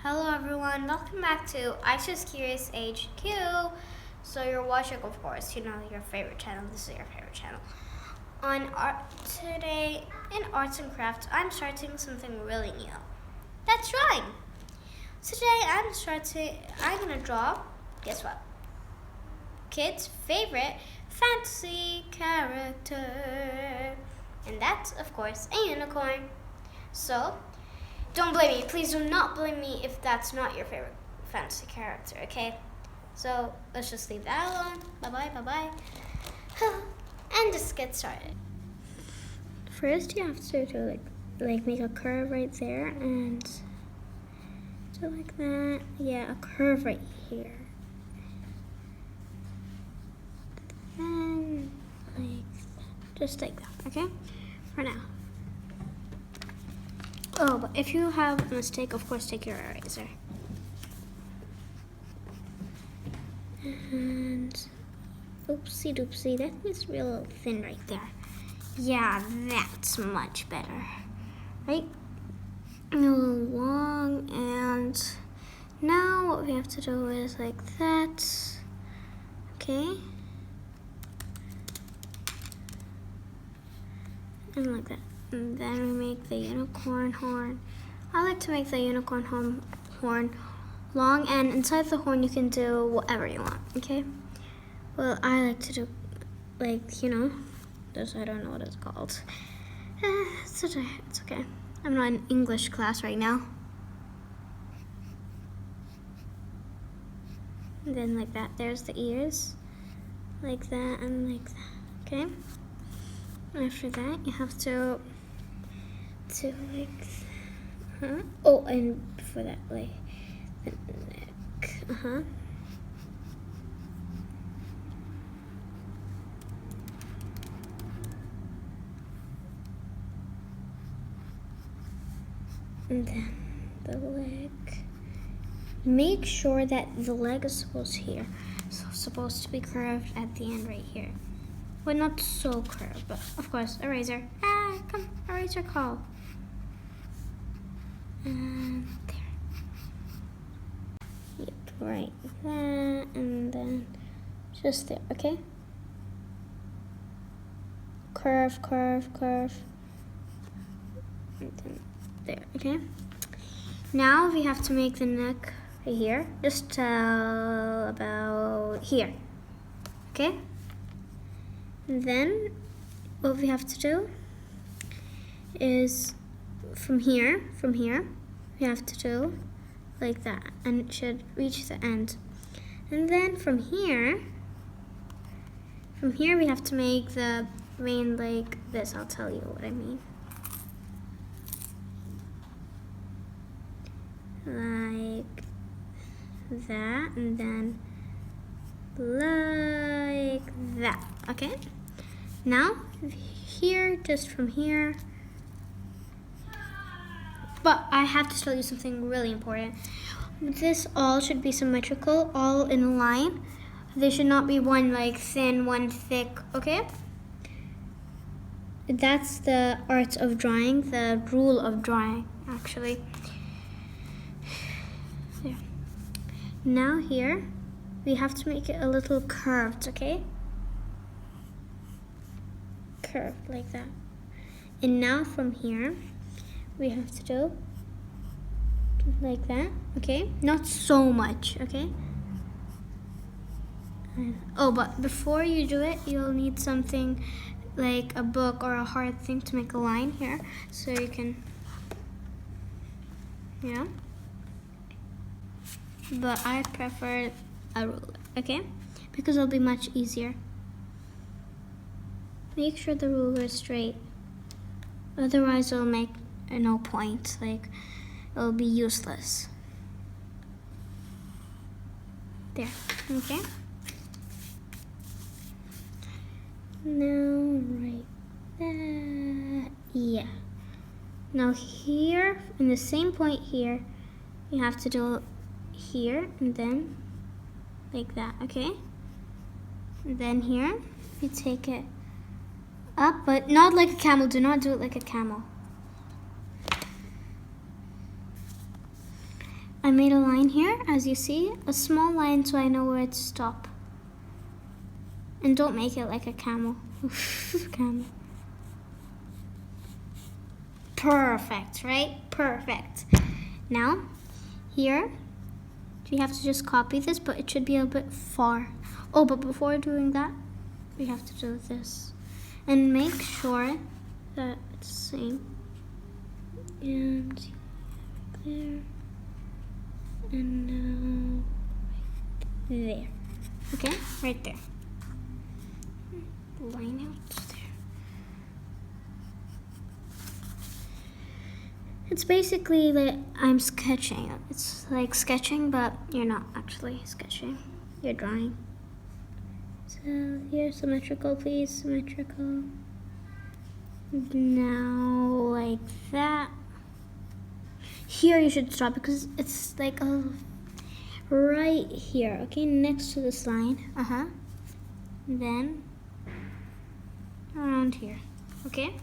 Hello everyone, welcome back to Ayesha's Curious HQ. So you're watching, of course, your favorite channel. This is your favorite channel. Today in arts and crafts, I'm starting something really new. That's drawing. Today I'm gonna draw, guess what? Kids' favorite fantasy character. And that's, of course, a unicorn. So, don't blame me. Please do not blame me if that's not your favorite fantasy character, okay? So, let's just leave that alone. Bye-bye, bye-bye. And just get started. First, you have to do like make a curve right there and do like that. Yeah, a curve right here. Then, just like that, okay? For now. Oh, but if you have a mistake, of course, take your eraser. And oopsie doopsie, that was real thin right there. Yeah, that's much better. Right? A little long, and now what we have to do is like that. Okay? And like that. And then we make the unicorn horn. I like to make the unicorn horn long, and inside the horn you can do whatever you want, okay? Well, I like to do, this, I don't know what it's called. It's okay. I'm not in English class right now. And then like that, there's the ears. Like that and like that, okay? After that, you have to oh, and before that, the neck, and then the leg. Make sure that the leg is supposed to be curved at the end right here. Well, not so curved, but of course, eraser. Come, eraser call. And there. Yep, right there, and then just there, okay? Curve. And then there, okay? Now we have to make the neck right here, just about here, okay? And then what we have to do is from here, we have to do like that, and it should reach the end. And then from here we have to make the vein like this. I'll tell you what I mean. Like that, and then like that, okay? Now, here, just from here, but I have to tell you something really important. This all should be symmetrical, all in a line. There should not be one thin, one thick, okay? That's the art of drawing, the rule of drawing, actually. There. Now here, we have to make it a little curved, okay? Curved like that. And now from here, we have to do like that, okay? Not so much, okay? Oh, but before you do it, you'll need something like a book or a hard thing to make a line here, so you can, But I prefer a ruler, okay? Because it'll be much easier. Make sure the ruler is straight. Otherwise, it'll make no point. It'll be useless. There, okay? Now, right there. Yeah. Now here, in the same point here, you have to do here and then like that, okay? And then here, you take it up, but not like a camel. Do not do it like a camel. I made a line here, as you see, a small line so I know where to stop. And don't make it like a camel. Camel. Perfect, right? Perfect. Now, here, you have to just copy this, but it should be a bit far. Oh, but before doing that, we have to do this. And make sure that it's the same. And there. And now, there. Okay, right there. Line out there. It's basically like I'm sketching. It's like sketching, but you're not actually sketching. You're drawing. So here, symmetrical, please, symmetrical. Now, like that. Here you should stop because it's like right here. Okay, next to this line. Then around here. Okay.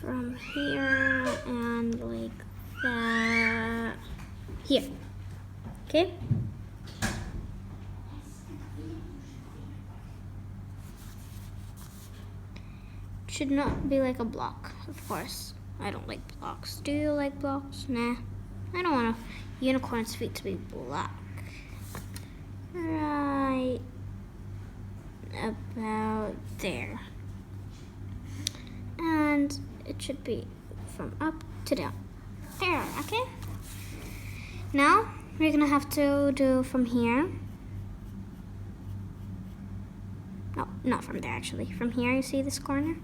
From here and like that. Here. Okay. Should not be like a block, of course. I don't like blocks. Do you like blocks? Nah. I don't want a unicorn's feet to be black. Right about there. And it should be from up to down. There, okay? Now, we're gonna have to do from here. No, not from there actually. From here, you see this corner?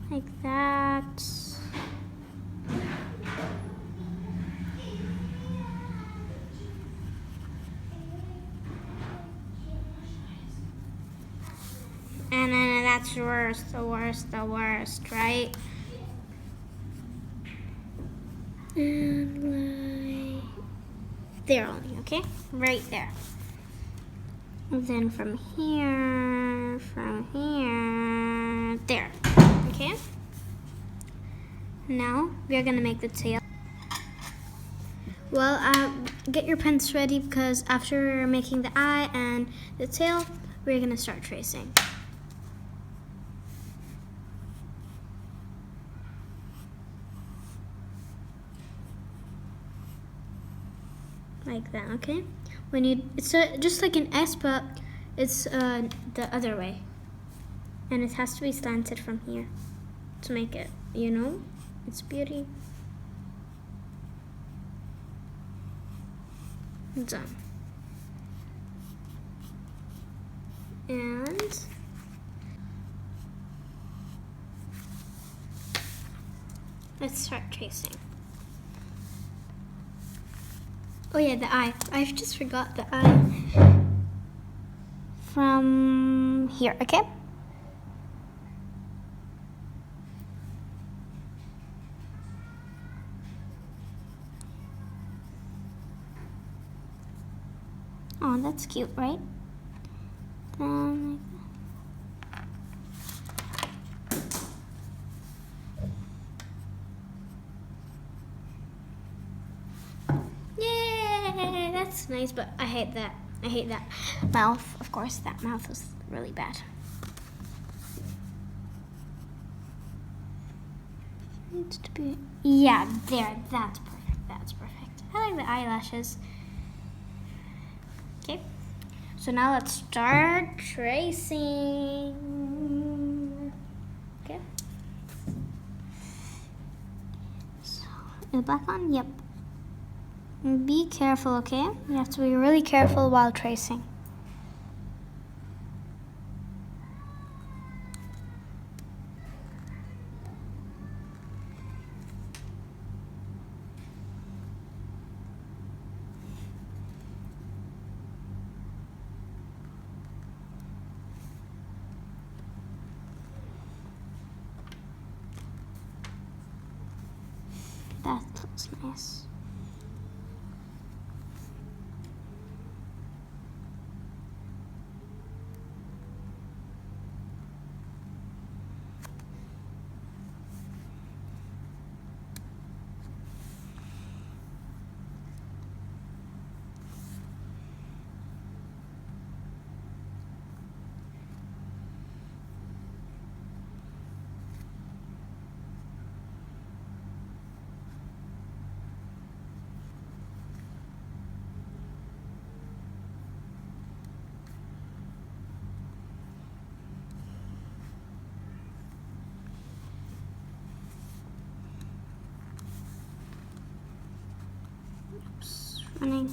Like that. And then that's the worst, right? And like there only, okay? Right there. And then from here, there, okay? Now we're gonna make the tail. Well, get your pens ready because after making the eye and the tail, we're gonna start tracing. Like that, okay? It's just like an S, but it's the other way. And it has to be slanted from here to make it, it's beauty. Done. And let's start tracing. Oh yeah, the eye. I just forgot the eye. From here, okay? Oh, that's cute, right? Yay! That's nice, but I hate that. I hate that mouth. Of course, that mouth was really bad. Needs to be. Yeah, there. That's perfect. That's perfect. I like the eyelashes. Okay. So now let's start tracing. Okay. So, the black one? Yep. Be careful, okay? You have to be really careful while tracing. That looks nice. Running.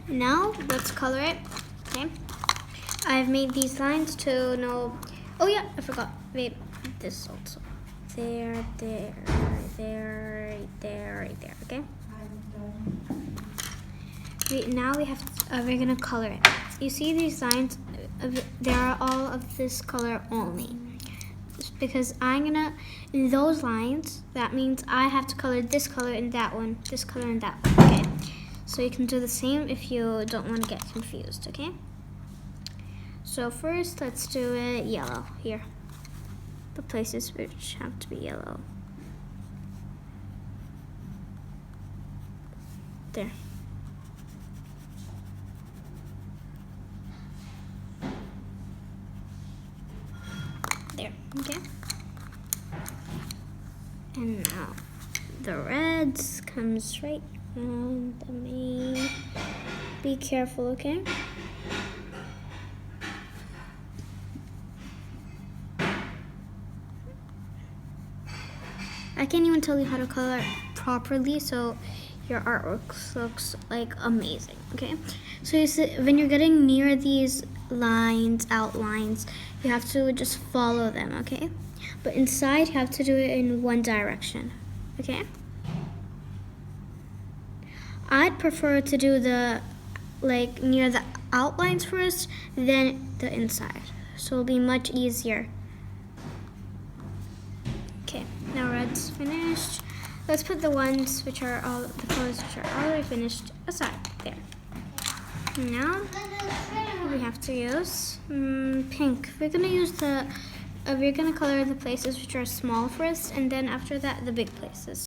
Now let's color it. Okay. I've made these lines to know. Oh yeah, I forgot. Wait, this also. There, right there. Okay. Now we have. We're gonna color it. You see these lines? They are all of this color only. Because I'm gonna, in those lines, that means I have to color this color and that one, this color and that one. Okay. So you can do the same if you don't want to get confused, okay? So first, let's do it yellow here. The places which have to be yellow. There. There, okay? And now the reds comes right around the main. Be careful, okay? I can't even tell you how to color it properly, so your artwork looks like amazing, okay? So you see, when you're getting near these lines, outlines, you have to just follow them, okay? But inside, you have to do it in one direction, okay? I'd prefer to do the, like, near the outlines first, then the inside. So it'll be much easier. Okay, now red's finished. Let's put the ones which are all, the colors which are already finished aside, there. Now, we have to use pink. We're gonna use we're gonna color the places which are small first, and then after that, the big places.